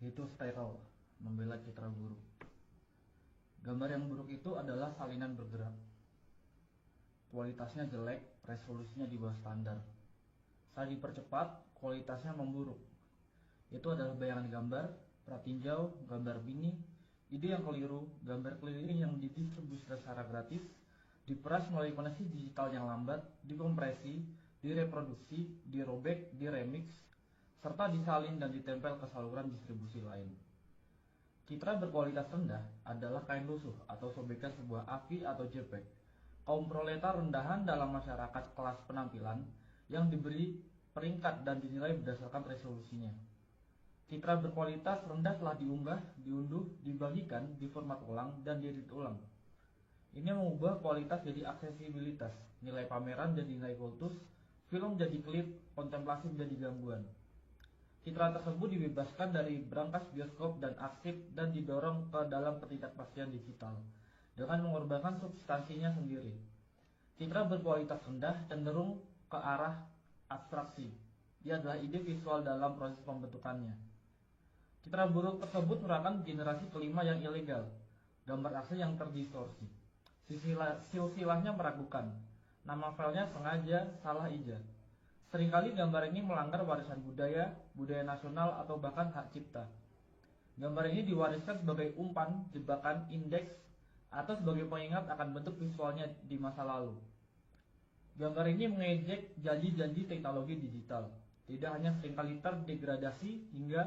yaitu steril, membela citra buruk. Gambar yang buruk itu adalah salinan bergerak. Kualitasnya jelek, resolusinya di bawah standar. Saat dipercepat, kualitasnya memburuk. Itu adalah bayangan gambar, pratinjau, gambar bini, ide yang keliru, gambar keliling yang didistribusi secara gratis, diperas melalui koneksi digital yang lambat, dikompresi, direproduksi, dirobek, diremix, serta disalin dan ditempel ke saluran distribusi lain. Citra berkualitas rendah adalah kain lusuh atau sobekan sebuah AVI atau JPEG. Kaum proletar rendahan dalam masyarakat kelas penampilan yang diberi peringkat dan dinilai berdasarkan resolusinya. Citra berkualitas rendah telah diunggah, diunduh, dibagikan, diformat ulang, dan diedit ulang. Ini mengubah kualitas jadi aksesibilitas, nilai pameran jadi nilai kultus, film jadi klip, kontemplasi menjadi gangguan. Citra tersebut dibebaskan dari brankas bioskop dan arsip dan didorong ke dalam ketidakpastian digital dengan mengorbankan substansinya sendiri. Citra berkualitas rendah cenderung ke arah abstraksi. Dia adalah ide visual dalam proses pembentukannya. Citra buruk tersebut merupakan generasi kelima yang ilegal, gambar asli yang terdistorsi. Silsilahnya meragukan, nama filenya sengaja salah ijaz. Seringkali gambar ini melanggar warisan budaya, budaya nasional, atau bahkan hak cipta. Gambar ini diwariskan sebagai umpan, jebakan, indeks, atau sebagai pengingat akan bentuk visualnya di masa lalu. Gambar ini mengejek janji-janji teknologi digital. Tidak hanya seringkali terdegradasi hingga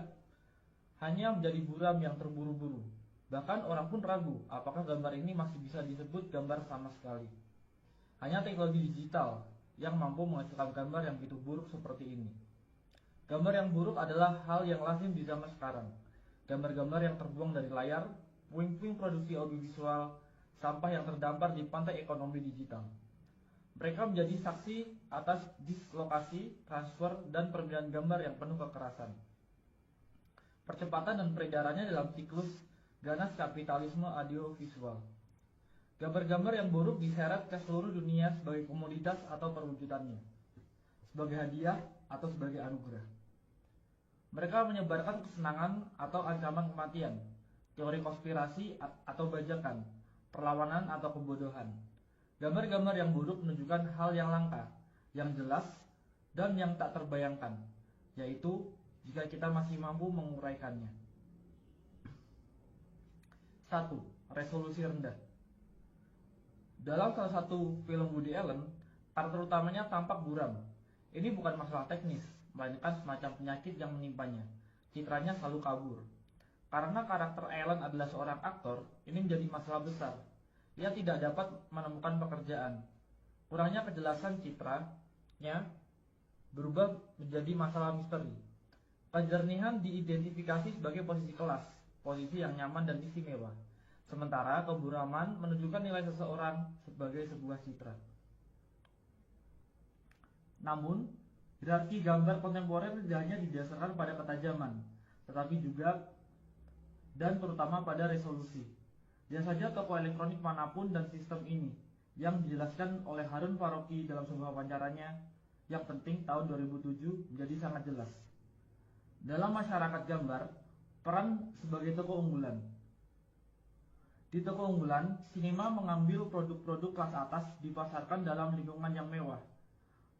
hanya menjadi buram yang terburu-buru. Bahkan orang pun ragu apakah gambar ini masih bisa disebut gambar sama sekali. Hanya teknologi digital yang mampu menghasilkan gambar yang begitu buruk seperti ini. Gambar yang buruk adalah hal yang lazim di zaman sekarang. Gambar-gambar yang terbuang dari layar, puing-puing produksi audiovisual, sampah yang terdampar di pantai ekonomi digital. Mereka menjadi saksi atas dislokasi, transfer, dan perbedaan gambar yang penuh kekerasan. Percepatan dan peredarannya dalam siklus ganas kapitalisme audiovisual. Gambar-gambar yang buruk diseret ke seluruh dunia sebagai komoditas atau perwujudannya, sebagai hadiah atau sebagai anugerah. Mereka menyebarkan kesenangan atau ancaman kematian, teori konspirasi atau bajakan, perlawanan atau kebodohan. Gambar-gambar yang buruk menunjukkan hal yang langka, yang jelas, dan yang tak terbayangkan, yaitu jika kita masih mampu menguraikannya. 1. Resolusi rendah. Dalam salah satu film Woody Allen, karakter utamanya tampak buram. Ini bukan masalah teknis, melainkan semacam penyakit yang menimpanya. Citranya selalu kabur. Karena karakter Allen adalah seorang aktor, ini menjadi masalah besar. Ia tidak dapat menemukan pekerjaan. Kurangnya kejelasan citranya berubah menjadi masalah misteri. Kejernihan diidentifikasi sebagai posisi kelas, posisi yang nyaman dan istimewa. Sementara keburaman menunjukkan nilai seseorang sebagai sebuah citra. Namun, hierarki gambar kontemporer tidak hanya didasarkan pada ketajaman, tetapi juga dan terutama pada resolusi. Dia saja toko elektronik manapun dan sistem ini, yang dijelaskan oleh Harun Faroqi dalam sebuah wawancaranya yang penting tahun 2007 menjadi sangat jelas. Dalam masyarakat gambar, peran sebagai toko unggulan. Di toko unggulan, sinema mengambil produk-produk kelas atas dipasarkan dalam lingkungan yang mewah.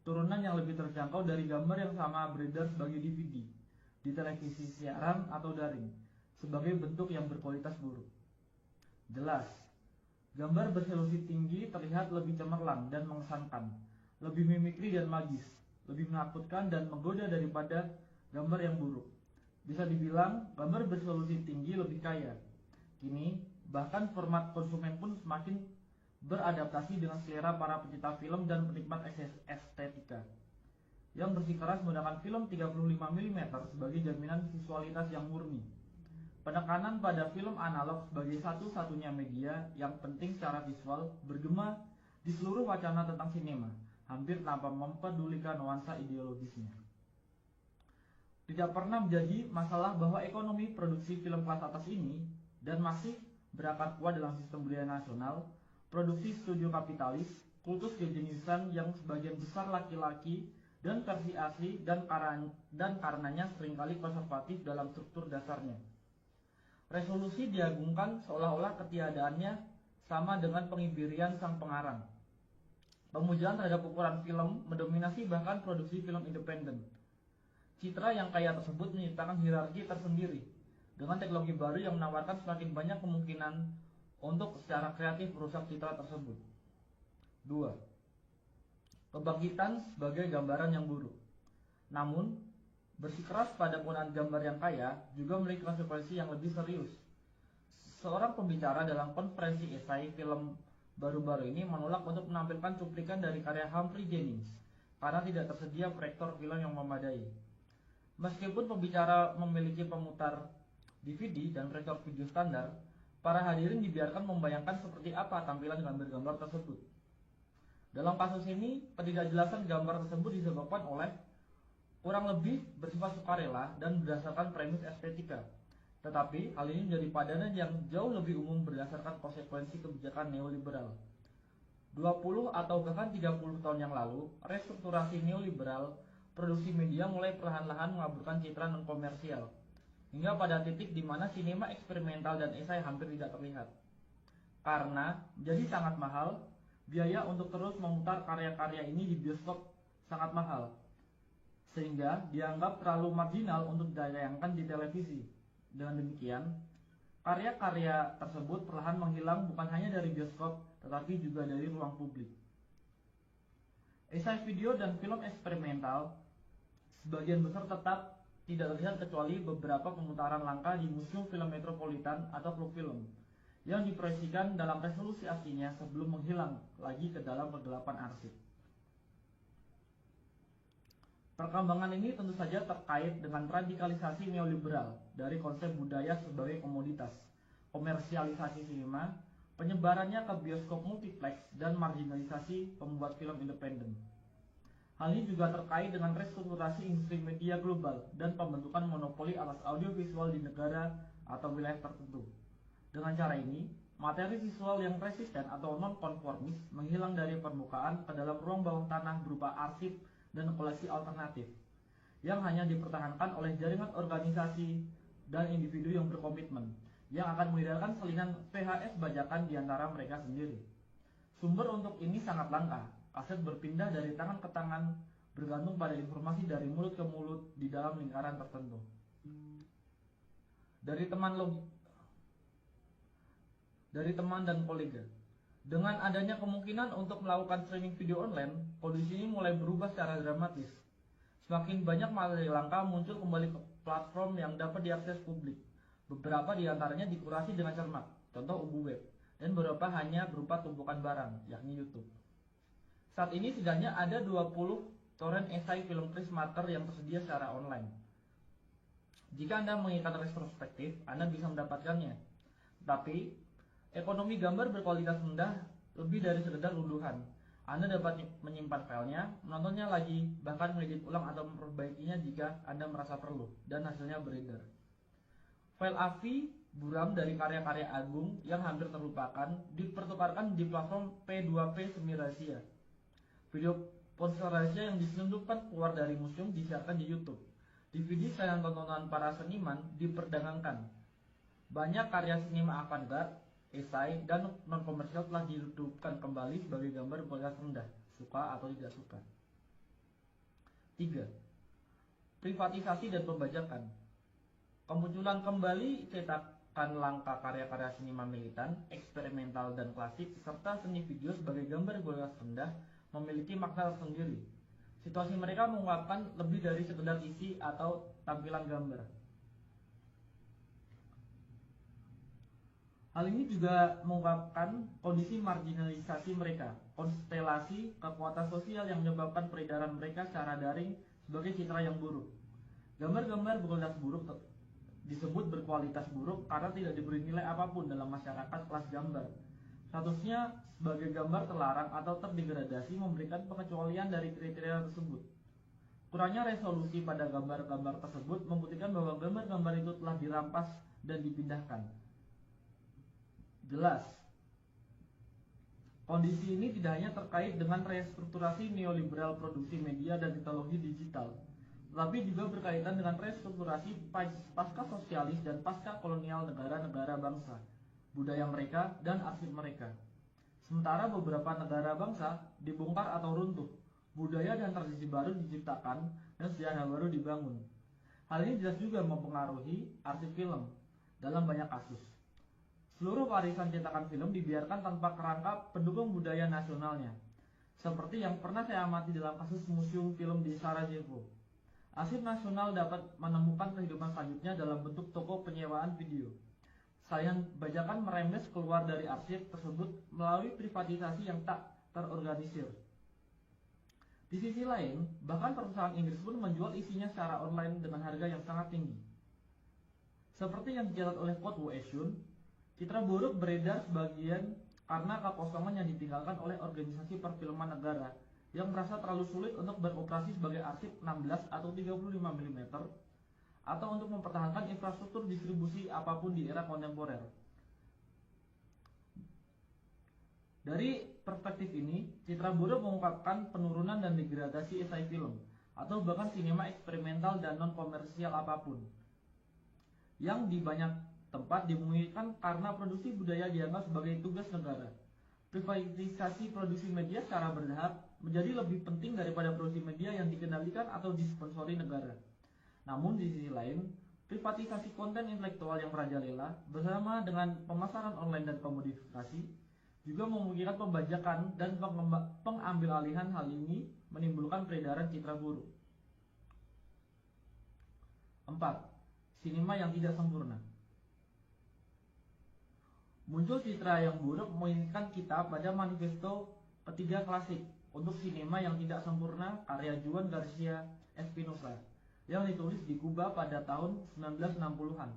Turunan yang lebih terjangkau dari gambar yang sama beredar sebagai DVD, di televisi siaran atau daring, sebagai bentuk yang berkualitas buruk. Jelas, gambar beresolusi tinggi terlihat lebih cemerlang dan mengesankan, lebih mimikri dan magis, lebih menakutkan dan menggoda daripada gambar yang buruk. Bisa dibilang, gambar beresolusi tinggi lebih kaya. Kini, bahkan format konsumen pun semakin beradaptasi dengan selera para pencinta film dan penikmat estetika yang bersikeras menggunakan film 35 mm sebagai jaminan visualitas yang murni. Penekanan pada film analog sebagai satu-satunya media yang penting secara visual bergema di seluruh wacana tentang sinema, hampir tanpa mempedulikan nuansa ideologisnya. Tidak pernah menjadi masalah bahwa ekonomi produksi film kelas atas ini dan masih berakar kuat dalam sistem budaya nasional, produksi studio kapitalis, kultus kejeniusan yang sebagian besar laki-laki dan versi asli dan karenanya seringkali konservatif dalam struktur dasarnya. Resolusi diagungkan seolah-olah ketiadaannya sama dengan pengibirian sang pengarang. Pemujaan terhadap ukuran film mendominasi bahkan produksi film independen. Citra yang kaya tersebut menciptakan hierarki tersendiri dengan teknologi baru yang menawarkan semakin banyak kemungkinan untuk secara kreatif merusak citra tersebut. 2. Kebangkitan sebagai gambaran yang buruk. Namun, bersikeras pada penggunaan gambar yang kaya juga memiliki konsekuensi yang lebih serius. Seorang pembicara dalam konferensi esai film baru-baru ini menolak untuk menampilkan cuplikan dari karya Humphrey Jennings karena tidak tersedia proyektor film yang memadai. Meskipun pembicara memiliki pemutar DVD dan proyektor video standar, para hadirin dibiarkan membayangkan seperti apa tampilan gambar-gambar tersebut. Dalam kasus ini, ketidakjelasan gambar tersebut disebabkan oleh kurang lebih bersifat sukarela dan berdasarkan premis estetika. Tetapi, hal ini menjadi padanan yang jauh lebih umum berdasarkan konsekuensi kebijakan neoliberal. 20 atau bahkan 30 tahun yang lalu, restrukturasi neoliberal, produksi media mulai perlahan-lahan mengaburkan citra non-komersial, hingga pada titik di mana sinema eksperimental dan esai hampir tidak terlihat. Karena jadi sangat mahal, biaya untuk terus memutar karya-karya ini di bioskop sangat mahal, sehingga dianggap terlalu marginal untuk ditayangkan di televisi. Dengan demikian, karya-karya tersebut perlahan menghilang bukan hanya dari bioskop, tetapi juga dari ruang publik. Esai video dan film eksperimental sebagian besar tetap tidak terlihat kecuali beberapa pemutaran langka di Museum Film Metropolitan atau klub film yang diproyeksikan dalam resolusi aslinya sebelum menghilang lagi ke dalam kegelapan arsip. Perkembangan ini tentu saja terkait dengan radikalisasi neoliberal dari konsep budaya sebagai komoditas, komersialisasi sinema, penyebarannya ke bioskop multiplex, dan marginalisasi pembuat film independen. Hal ini juga terkait dengan restrukturasi industri media global dan pembentukan monopoli atas audiovisual di negara atau wilayah tertentu. Dengan cara ini, materi visual yang resisten atau non-konformis menghilang dari permukaan ke dalam ruang bawah tanah berupa arsip dan koleksi alternatif yang hanya dipertahankan oleh jaringan organisasi dan individu yang berkomitmen yang akan menghindarkan salinan VHS bajakan di antara mereka sendiri. Sumber untuk ini sangat langka. Kaset berpindah dari tangan ke tangan bergantung pada informasi dari mulut ke mulut di dalam lingkaran tertentu. Dari teman dan kolega. Dengan adanya kemungkinan untuk melakukan streaming video online, kondisi ini mulai berubah secara dramatis. Semakin banyak materi langka muncul kembali ke platform yang dapat diakses publik. Beberapa di antaranya dikurasi dengan cermat, contoh Ubu Web, dan beberapa hanya berupa tumpukan barang, yakni YouTube. Saat ini setidaknya ada 20 torrent esai film Chris Marker yang tersedia secara online. Jika Anda menginginkan retrospektif, Anda bisa mendapatkannya. Tapi, ekonomi gambar berkualitas rendah lebih dari sekedar unduhan. Anda dapat menyimpan filenya, menontonnya lagi, bahkan mengedit ulang atau memperbaikinya jika Anda merasa perlu, dan hasilnya beredar. File AVI buram dari karya-karya agung yang hampir terlupakan dipertukarkan di platform P2P semi rahasia. Video ponsel rahasia yang diselundupkan keluar dari museum disiarkan di YouTube. DVD sayang tontonan para seniman diperdagangkan. Banyak karya sinema avant-garde, esai, dan non-komersial telah dihidupkan kembali sebagai gambar berkualitas rendah, suka atau tidak suka. 3. Privatisasi dan pembajakan. Kemunculan kembali cetakan langka karya-karya sinema militan, eksperimental, dan klasik, serta seni video sebagai gambar berkualitas rendah memiliki makna tersendiri. Situasi mereka mengungkapkan lebih dari sekedar isi atau tampilan gambar. Hal ini juga mengungkapkan kondisi marginalisasi mereka, konstelasi kekuatan sosial yang menyebabkan peredaran mereka secara daring sebagai citra yang buruk. Gambar-gambar berkualitas buruk disebut berkualitas buruk karena tidak diberi nilai apapun dalam masyarakat kelas gambar. Statusnya sebagai gambar terlarang atau terdegradasi memberikan pengecualian dari kriteria tersebut. Kurangnya resolusi pada gambar-gambar tersebut membuktikan bahwa gambar-gambar itu telah dirampas dan dipindahkan. Jelas, Kondisi ini tidak hanya terkait dengan restrukturasi neoliberal produksi media dan teknologi digital, tetapi juga berkaitan dengan restrukturasi pasca sosialis dan pasca kolonial negara-negara bangsa, budaya mereka, dan arsip mereka. Sementara beberapa negara bangsa dibongkar atau runtuh, budaya dan tradisi baru diciptakan, dan sejarah baru dibangun. Hal ini jelas juga mempengaruhi arsip film dalam banyak kasus. Seluruh warisan cetakan film dibiarkan tanpa kerangka pendukung budaya nasionalnya, seperti yang pernah saya amati dalam kasus Museum Film di Sarajevo. Arsip nasional dapat menemukan kehidupan selanjutnya dalam bentuk toko penyewaan video. Sayang bajakan merembes keluar dari arsip tersebut melalui privatisasi yang tak terorganisir. Di sisi lain, bahkan perusahaan Inggris pun menjual isinya secara online dengan harga yang sangat tinggi. Seperti yang dicatat oleh Kotwo Esun, citra buruk beredar sebagian karena kekosongan yang ditinggalkan oleh organisasi perfilman negara yang merasa terlalu sulit untuk beroperasi sebagai arsip 16 atau 35 mm atau untuk mempertahankan infrastruktur distribusi apapun di era kontemporer. Dari perspektif ini, citra buruk mengungkapkan penurunan dan degradasi esai film atau bahkan sinema eksperimental dan non-komersial apapun yang di banyak tempat dimungkinkan karena produksi budaya dianggap sebagai tugas negara. Privatisasi produksi media secara bertahap menjadi lebih penting daripada produksi media yang dikendalikan atau disponsori negara. Namun di sisi lain, privatisasi konten intelektual yang merajalela bersama dengan pemasaran online dan komodifikasi juga memungkinkan pembajakan dan pengambilalihan. Hal ini menimbulkan peredaran citra buruk. 4. Sinema yang tidak sempurna. Muncul citra yang buruk mengingatkan kita pada manifesto ketiga klasik untuk sinema yang tidak sempurna karya Juan Garcia Espinosa yang ditulis di Kuba pada tahun 1960-an.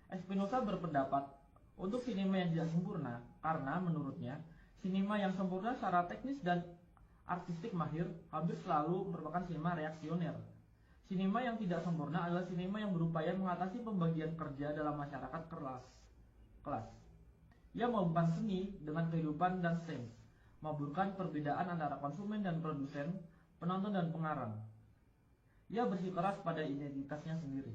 Espinosa berpendapat untuk sinema yang tidak sempurna karena menurutnya sinema yang sempurna secara teknis dan artistik mahir hampir selalu merupakan sinema reaksioner. Sinema yang tidak sempurna adalah sinema yang berupaya mengatasi pembagian kerja dalam masyarakat kelas. Ia menghubungkan seni dengan kehidupan dan sains, memburukkan perbedaan antara konsumen dan produsen, penonton dan pengarang. Ia bersikeras pada identitasnya sendiri.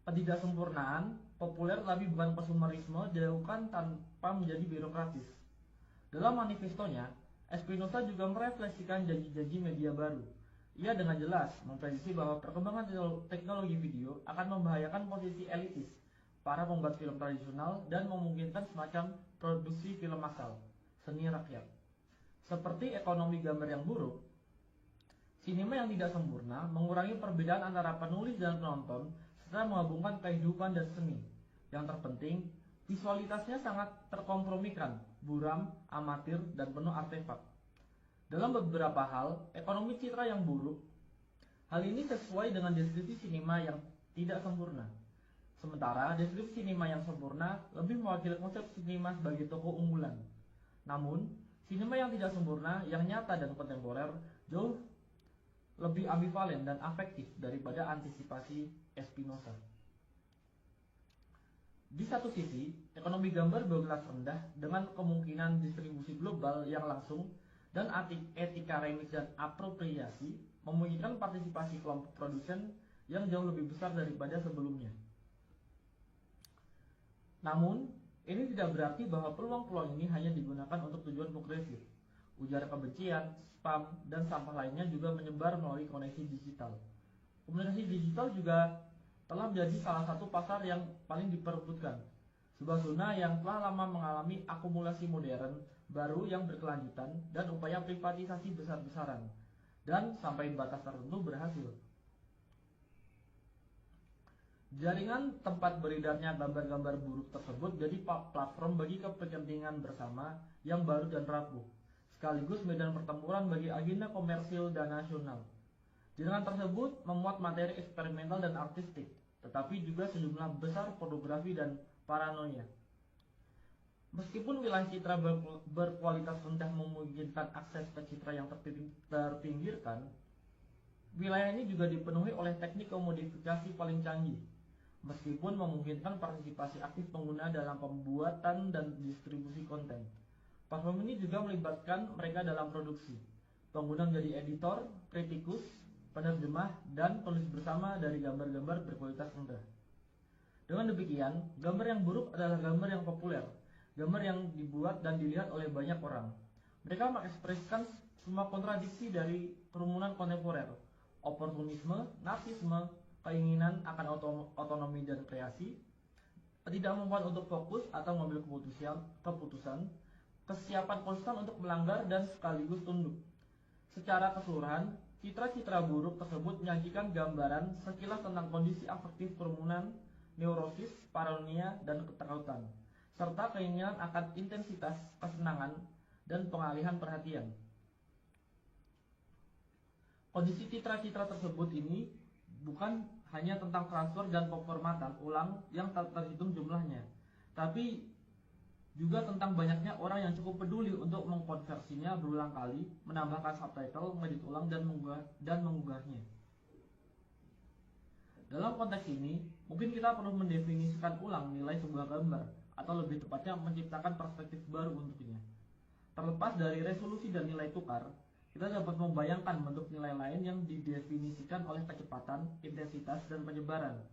Ketidaksempurnaan populer tapi bukan konsumerisme dilakukan tanpa menjadi birokratis. Dalam manifestonya, Espinosa juga merefleksikan janji-janji media baru. Ia dengan jelas memprediksi bahwa perkembangan teknologi video akan membahayakan posisi elitis para pembuat film tradisional dan memungkinkan semacam produksi film massal, seni rakyat. Seperti ekonomi gambar yang buruk, sinema yang tidak sempurna mengurangi perbedaan antara penulis dan penonton serta menggabungkan kehidupan dan seni. Yang terpenting, visualitasnya sangat terkompromikan, buram, amatir, dan penuh artefak. Dalam beberapa hal, ekonomi citra yang buruk, hal ini sesuai dengan deskripsi sinema yang tidak sempurna. Sementara deskripsi sinema yang sempurna lebih mewakili konsep sinema sebagai toko unggulan. Namun, sinema yang tidak sempurna, yang nyata dan kontemporer, jauh lebih ambivalen dan afektif daripada antisipasi Espinosa. Di satu sisi, ekonomi gambar berkelas rendah dengan kemungkinan distribusi global yang langsung dan etika remix dan apropriasi memungkinkan partisipasi kelompok produsen yang jauh lebih besar daripada sebelumnya. Namun, ini tidak berarti bahwa peluang-peluang ini hanya digunakan untuk tujuan progresif. Ujar kebencian, spam, dan sampah lainnya juga menyebar melalui koneksi digital. Komunikasi digital juga telah menjadi salah satu pasar yang paling diperebutkan. Sebuah zona yang telah lama mengalami akumulasi modern baru yang berkelanjutan dan upaya privatisasi besar-besaran, dan sampai batas tertentu berhasil. Jaringan tempat beredarnya gambar-gambar buruk tersebut jadi platform bagi kepentingan bersama yang baru dan rapuh, sekaligus medan pertempuran bagi agenda komersil dan nasional. Jaringan tersebut memuat materi eksperimental dan artistik, tetapi juga sejumlah besar pornografi dan paranoia. Meskipun wilayah citra berkualitas rendah memungkinkan akses ke citra yang terpinggirkan, wilayah ini juga dipenuhi oleh teknik komodifikasi paling canggih. meskipun memungkinkan partisipasi aktif pengguna dalam pembuatan dan distribusi konten. Platform ini juga melibatkan mereka dalam produksi. Pengguna menjadi editor, kritikus, penerjemah, dan penulis bersama dari gambar-gambar berkualitas rendah. Dengan demikian, gambar yang buruk adalah gambar yang populer, gambar yang dibuat dan dilihat oleh banyak orang. Mereka mengekspresikan semua kontradiksi dari kerumunan kontemporer, oportunisme, narsisme, keinginan akan otonomi dan kreasi, ketidakmampuan untuk fokus atau mengambil keputusan, kesiapan konstan untuk melanggar dan sekaligus tunduk. Secara keseluruhan, citra-citra buruk tersebut menyajikan gambaran sekilas tentang kondisi afektif kerumunan, neurosis, paranoia, dan ketakutan, serta keinginan akan intensitas kesenangan dan pengalihan perhatian. Kondisi citra-citra tersebut ini bukan hanya tentang transfer dan pemformatan ulang yang tak terhitung jumlahnya, tapi juga tentang banyaknya orang yang cukup peduli untuk mengkonversinya berulang kali, menambahkan subtitle, mengedit ulang, dan mengunggahnya. Dalam konteks ini, mungkin kita perlu mendefinisikan ulang nilai sebuah gambar, atau lebih tepatnya menciptakan perspektif baru untuknya. Terlepas dari resolusi dan nilai tukar, kita dapat membayangkan bentuk nilai lain yang didefinisikan oleh kecepatan, intensitas, dan penyebaran.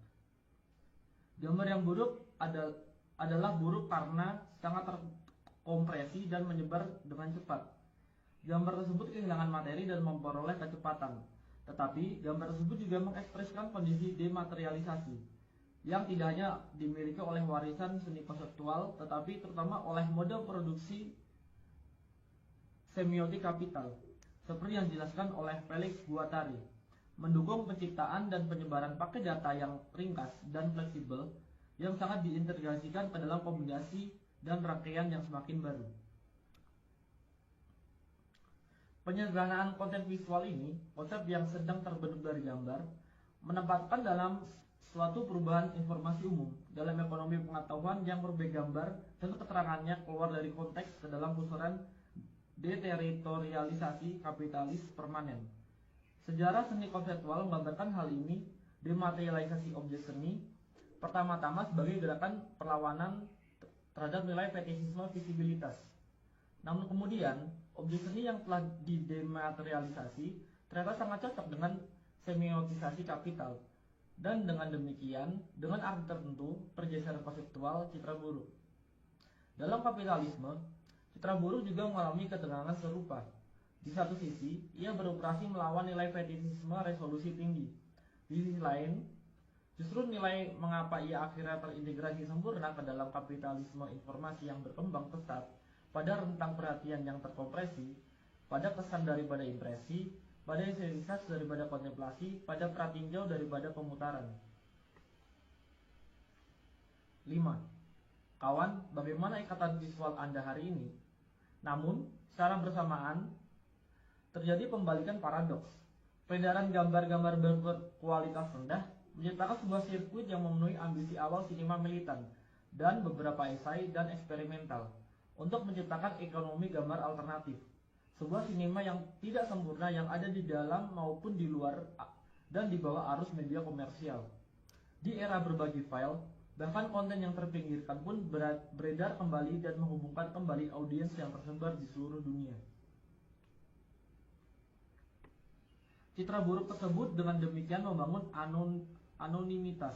Gambar yang buruk adalah buruk karena sangat terkompresi dan menyebar dengan cepat. Gambar tersebut kehilangan materi dan memperoleh kecepatan. Tetapi gambar tersebut juga mengekspresikan kondisi dematerialisasi yang tidak hanya dimiliki oleh warisan seni konseptual, tetapi terutama oleh mode produksi semiotik kapital, seperti yang dijelaskan oleh Felix Guattari, mendukung penciptaan dan penyebaran paket data yang ringkas dan fleksibel yang sangat diintegrasikan ke dalam kombinasi dan rangkaian yang semakin baru. Penyederhanaan konten visual ini, konsep yang sedang terbentuk dari gambar, menempatkan dalam suatu perubahan informasi umum dalam ekonomi pengetahuan yang berbagai gambar dan keterangannya keluar dari konteks ke dalam pusaran deteritorialisasi kapitalis permanen. Sejarah seni konseptual menggambarkan hal ini, dematerialisasi objek seni, pertama-tama sebagai gerakan perlawanan terhadap nilai fetisisme visibilitas. Namun kemudian, objek seni yang telah didematerialisasi ternyata sangat cocok dengan semiotisasi kapital, dan dengan demikian, dengan arti tertentu, pergeseran konseptual citra buruk. Dalam kapitalisme, citra buruk juga mengalami ketegangan serupa. Di satu sisi, ia beroperasi melawan nilai fetisisme resolusi tinggi. Di sisi lain, justru nilai mengapa ia akhirnya terintegrasi sempurna ke dalam kapitalisme informasi yang berkembang pesat, pada rentang perhatian yang terkompresi, pada kesan daripada impresi, pada essensitas daripada kontemplasi, pada pratinjau daripada pemutaran. 5. Kawan, bagaimana ikatan visual Anda hari ini? Namun, secara bersamaan, terjadi pembalikan paradoks. Peredaran gambar-gambar berkualitas rendah menciptakan sebuah sirkuit yang memenuhi ambisi awal sinema militan dan beberapa esai dan eksperimental untuk menciptakan ekonomi gambar alternatif, sebuah sinema yang tidak sempurna yang ada di dalam maupun di luar dan di bawah arus media komersial. Di era berbagi file, bahkan konten yang terpinggirkan pun beredar kembali dan menghubungkan kembali audiens yang tersebar di seluruh dunia. Citra buruk tersebut dengan demikian membangun anonimitas.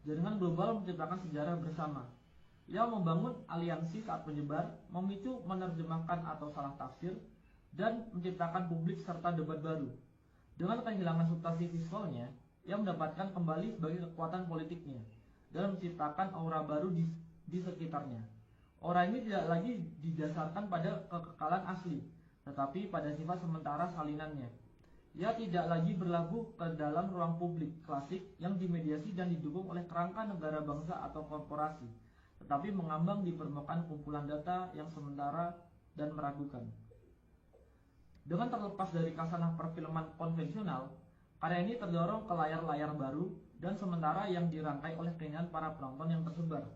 Jaringan global menciptakan sejarah bersama. Ia membangun aliansi saat menyebar, memicu menerjemahkan atau salah tafsir, dan menciptakan publik serta debat baru. Dengan kehilangan substansi visualnya, ia mendapatkan kembali sebagai kekuatan politiknya dan menciptakan aura baru di sekitarnya. Aura ini tidak lagi didasarkan pada kekekalan asli, tetapi pada sifat sementara salinannya. Ia tidak lagi berlabuh ke dalam ruang publik klasik yang dimediasi dan didukung oleh kerangka negara bangsa atau korporasi, tetapi mengambang di permukaan kumpulan data yang sementara dan meragukan. Dengan terlepas dari kasanah perfilman konvensional, karya ini terdorong ke layar-layar baru dan sementara yang dirangkai oleh keinginan para penonton yang tersebar.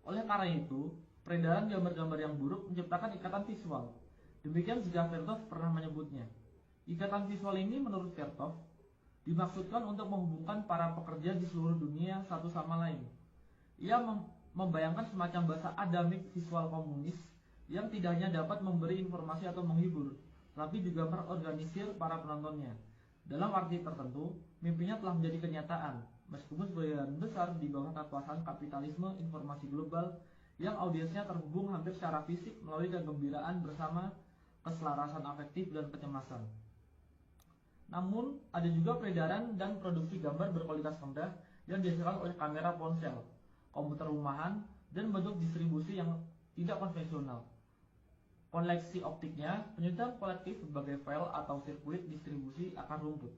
Oleh karena itu, peredaran gambar-gambar yang buruk menciptakan ikatan visual. Demikian juga Vertov pernah menyebutnya. Ikatan visual ini menurut Vertov dimaksudkan untuk menghubungkan para pekerja di seluruh dunia satu sama lain. Ia membayangkan semacam bahasa adamik visual komunis yang tidak hanya dapat memberi informasi atau menghibur, tapi juga merorganisir para penontonnya. Dalam arti tertentu, mimpinya telah menjadi kenyataan, meskipun sebagian besar di bawah kekuasaan kapitalisme informasi global yang audiensnya terhubung hampir secara fisik melalui kegembiraan bersama, keselarasan afektif, dan kecemasan. Namun, ada juga peredaran dan produksi gambar berkualitas rendah yang dihasilkan oleh kamera ponsel, komputer rumahan, dan bentuk distribusi yang tidak konvensional. Koleksi optiknya, penyusunan kolektif sebagai file atau sirkuit distribusi akan rumput,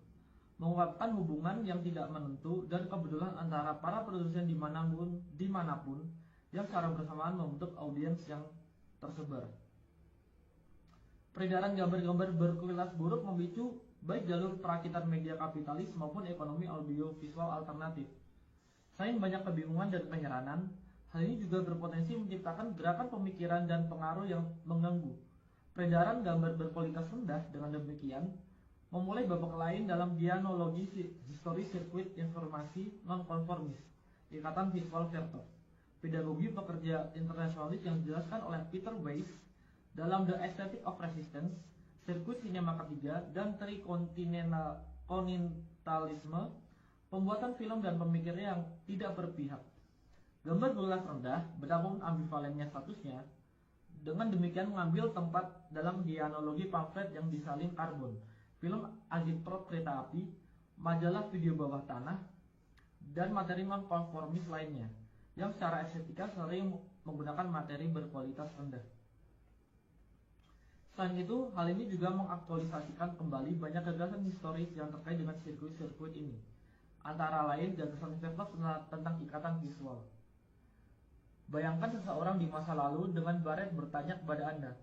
mengungkapkan hubungan yang tidak menentu dan kebetulan antara para produsen dimanapun yang secara bersamaan membentuk audiens yang tersebar. Peredaran gambar-gambar berkualitas buruk memicu baik jalur perakitan media kapitalis maupun ekonomi audiovisual alternatif. Selain banyak kebingungan dan keheranan, hal ini juga berpotensi menciptakan gerakan pemikiran dan pengaruh yang mengganggu. Peredaran gambar berkualitas rendah dengan demikian memulai babak lain dalam dianologi histori sirkuit informasi nonkonformis, ikatan visual Vertov, pedagogi pekerja internasionalis yang dijelaskan oleh Peter Weiss dalam The Aesthetic of Resistance, sirkuit sinema ketiga, dan trikontinentalisme, pembuatan film dan pemikirnya yang tidak berpihak. Gambar berkualitas rendah, betapapun ambivalennya statusnya, dengan demikian mengambil tempat dalam dianologi pamflet yang disalin karbon, film agitprop kereta api, majalah video bawah tanah, dan materi nonkonformis lainnya, yang secara estetika sering menggunakan materi berkualitas rendah. Selain itu, hal ini juga mengaktualisasikan kembali banyak gagasan historis yang terkait dengan sirkuit-sirkuit ini. Antara lain, gagasan Vertov tentang ikatan visual. Bayangkan seseorang di masa lalu dengan baret bertanya kepada Anda,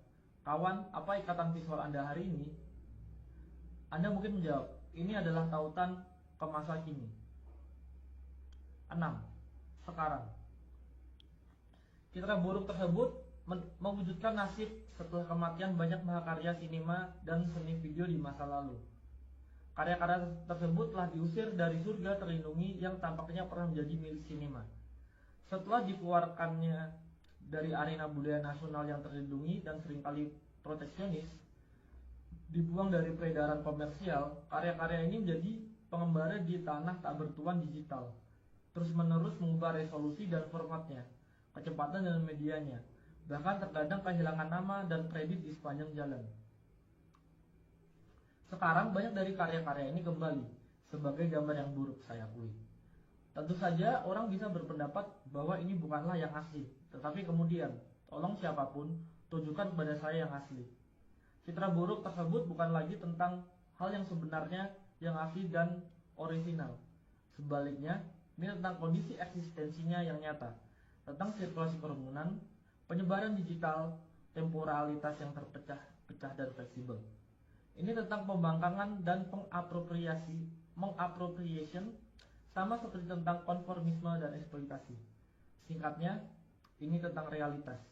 "Kawan, apa ikatan visual Anda hari ini?" Anda mungkin menjawab, "Ini adalah tautan ke masa kini." 6. Sekarang. Citra buruk tersebut mewujudkan nasib setelah kematian banyak mahakarya sinema dan seni video di masa lalu. Karya-karya tersebut telah diusir dari surga terlindungi yang tampaknya pernah menjadi milik sinema. Setelah dikeluarkannya dari arena budaya nasional yang terlindungi dan seringkali proteksionis, dibuang dari peredaran komersial, karya-karya ini menjadi pengembara di tanah tak bertuan digital, terus-menerus mengubah resolusi dan formatnya, kecepatan dan medianya, bahkan terkadang kehilangan nama dan kredit di sepanjang jalan. Sekarang banyak dari karya-karya ini kembali sebagai gambar yang buruk, saya akui. Tentu saja orang bisa berpendapat bahwa ini bukanlah yang asli, tetapi kemudian, tolong siapapun, tunjukkan kepada saya yang asli. Citra buruk tersebut bukan lagi tentang hal yang sebenarnya yang asli dan orisinal. Sebaliknya, ini tentang kondisi eksistensinya yang nyata, tentang sirkulasi kerumunan, penyebaran digital, temporalitas yang terpecah-pecah dan fleksibel. Ini tentang pembangkangan dan mengappropriation, sama seperti tentang konformisme dan eksploitasi. Singkatnya, ini tentang realitas.